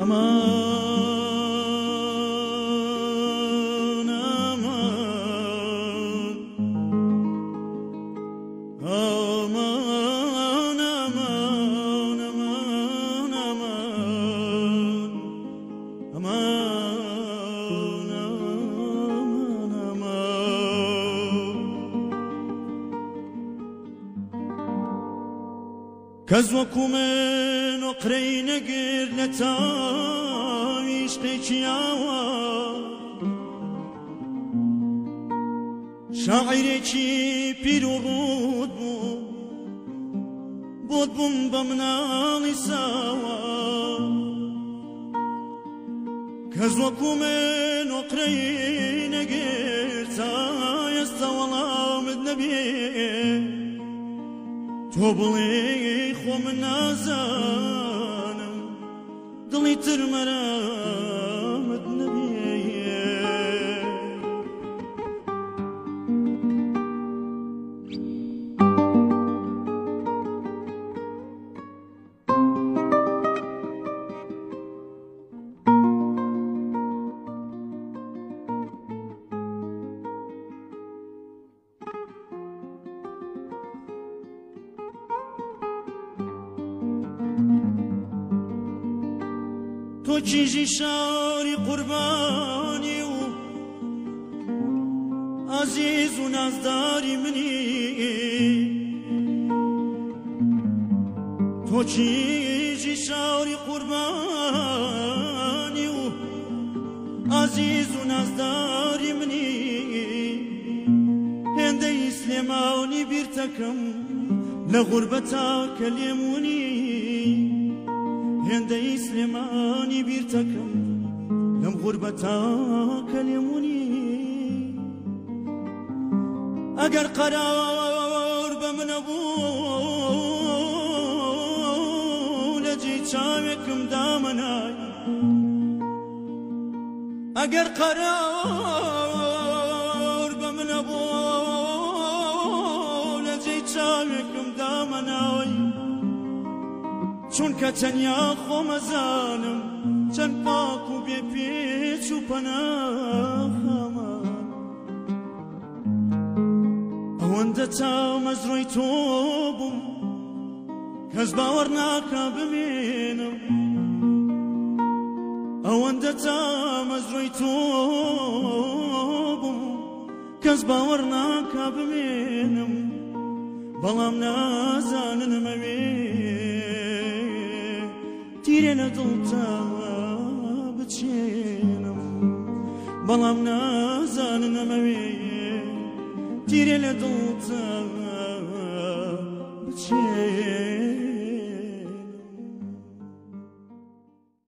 أمان أمان أمان أمان أمان أمان أمان أمان كزوكو من وقرين قر نتايش قيكياوا شاعريكي بيرورود بود بوم بمنالي سوا كزوكو من وقرين قر تايس تاولا مدنبي توبلي خو من نازانم دلي ترمرامت نبيه تو چیزی شاری قربانی و عزیز و نزداری منی تو چیزی شاری قربانی و عزیز و نزداری منی هنده سلیمانی بیر تکم لغربتا کلیمونی هندي سليماني بيرتكم لم غربتك اليموني أجر قرار بمن أبو لجي شامكم دامناي أجر قرار بمن أبو لجي شامكم دامناي چون که تنیا خو مزانم چند پاک و بی پیچ و پناهم اونده تا مزروی تو بم کس باور ناکا بمینم اونده تا مزروی تو بم کس باور ناکا بمینم بلام نازانن موی تيرنا دلتا بتشينم بلام نازاننا موي تيرنا دلتا بتشينم